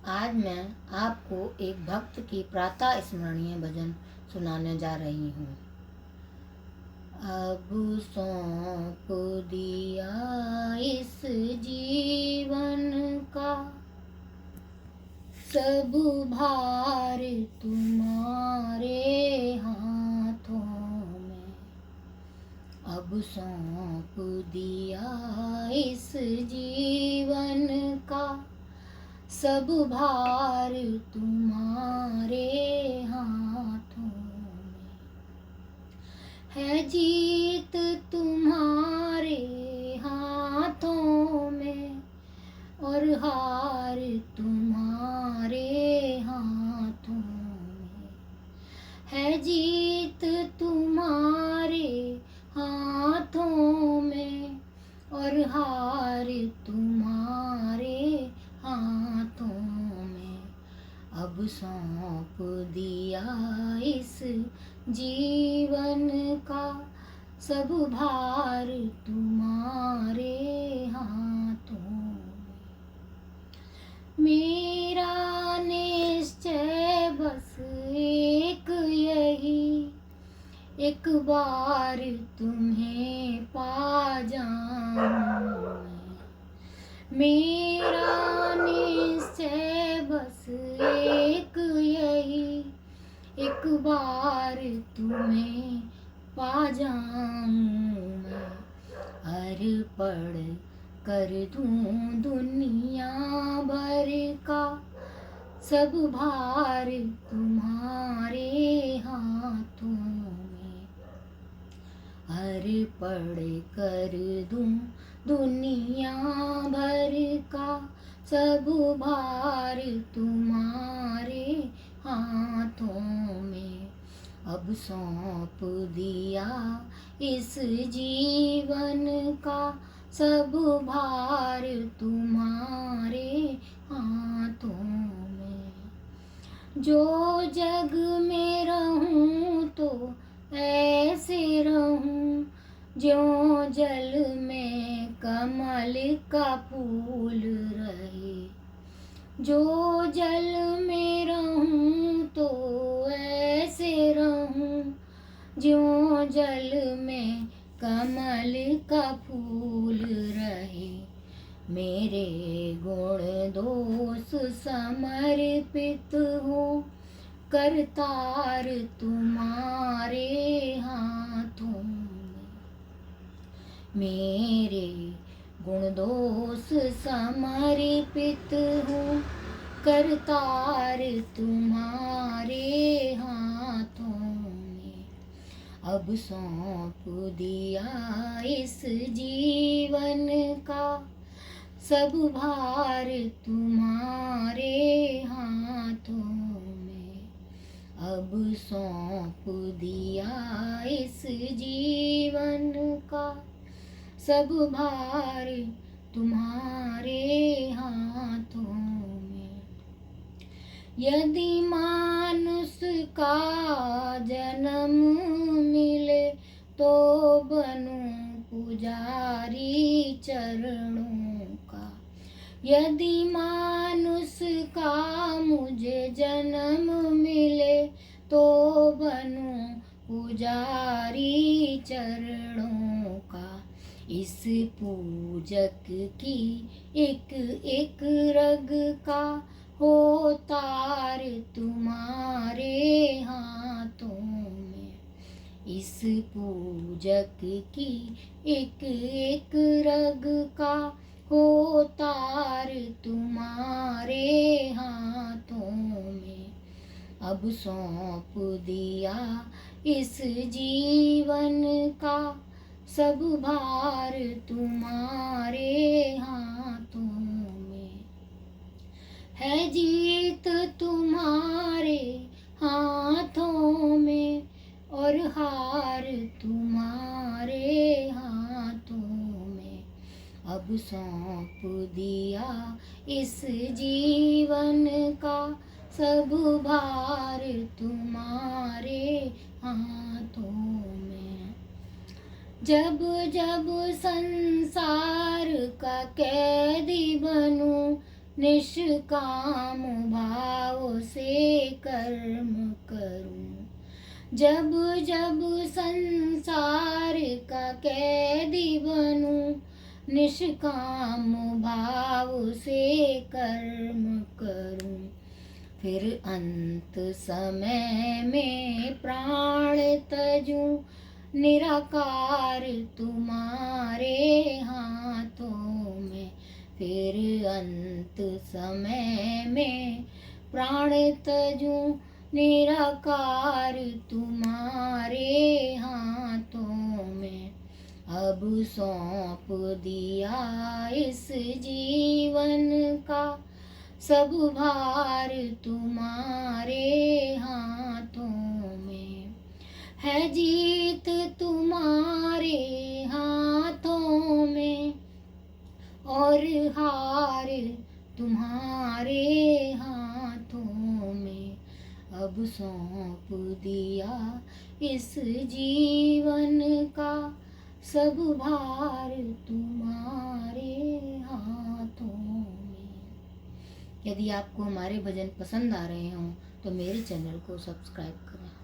आज मैं आपको एक भक्त की प्रातः स्मरणीय भजन सुनाने जा रही हूँ। अब सौंप दिया इस जीवन का सब भार तुम्हारे हाथों में। अब सौंप दिया इस जीवन का सब भार तुम्हारे हाथों में। है जीत तुम्हारे हाथों में और हार तुम्हारे हाथों में। है जीत तुम्हारे हाथों में और हार तुम्हारे हाथों में। अब सौंप दिया इस जीवन का सब भार तुम्हारे हाथों में। मेरा निश्चय बस एक यही, एक बार तुम्हें पा जाऊं। मेरा निश्चय बस एक यही, एक बार तुम्हें पा जाऊं मैं। अर्पण कर दूं दुनिया भर का सब भार तुम्हारे हाथों में। अर्पण कर दूं दुनिया भर का सब भार तुम्हारे हाथों में। अब सौंप दिया इस जीवन का सब भार तुम्हारे हाथों में। जो जग में रहूं तो ऐसे रहूं ज्यों जल में कमल का फूल रहे। जो जल में रहूं तो ऐसे रहूं ज्यों जल में कमल का फूल रहे। मेरे गुण दोष समर्पित हो करतार तुम्हारे हाथों में। मेरे गुण दोष समर्पित हो करतार तुम्हारे हाथों में। अब सौंप दिया इस जीवन का सब भार तुम्हारे हाथों में। अब सौंप दिया इस जीवन का सब भार तुम्हारे हाथों में। यदि मानुष का जन्म मिले तो बनूं पुजारी चरणों का। यदि मानुष का मुझे जन्म मिले तो बनूं पुजारी चरणों का। इस पूजक की एक एक रग का हो तार तुम्हारे हाथों में। इस पूजक की एक एक रग का हो तार तुम्हारे हाथों में। अब सौंप दिया इस जीवन का सब भार तुम्हारे हाथों में। है जीत तुम्हारे हाथों में और हार तुम्हारे हाथों में। अब सौंप दिया इस जीवन का सब भार तुम्हारे हाथों में। जब जब संसार का कैदी बनूं निष्काम भाव से कर्म करूं। जब जब संसार का कैदी बनूं, निष्काम भाव से कर्म करूं। फिर अंत समय में प्राण तजूं, निराकार तुम्हारे हाथों में। फिर अंत समय में प्राण तजूं, निराकार तुम्हारे हाथों में। अब सौंप दिया इस जीवन का सब भार तुम्हारे हाथों में। है जीत तुम्हारे हाथों में और हार तुम्हारे हाथों में। अब सौंप दिया इस जीवन का सब भार तुम्हारे हाथों में। यदि आपको हमारे भजन पसंद आ रहे हों तो मेरे चैनल को सब्सक्राइब करें।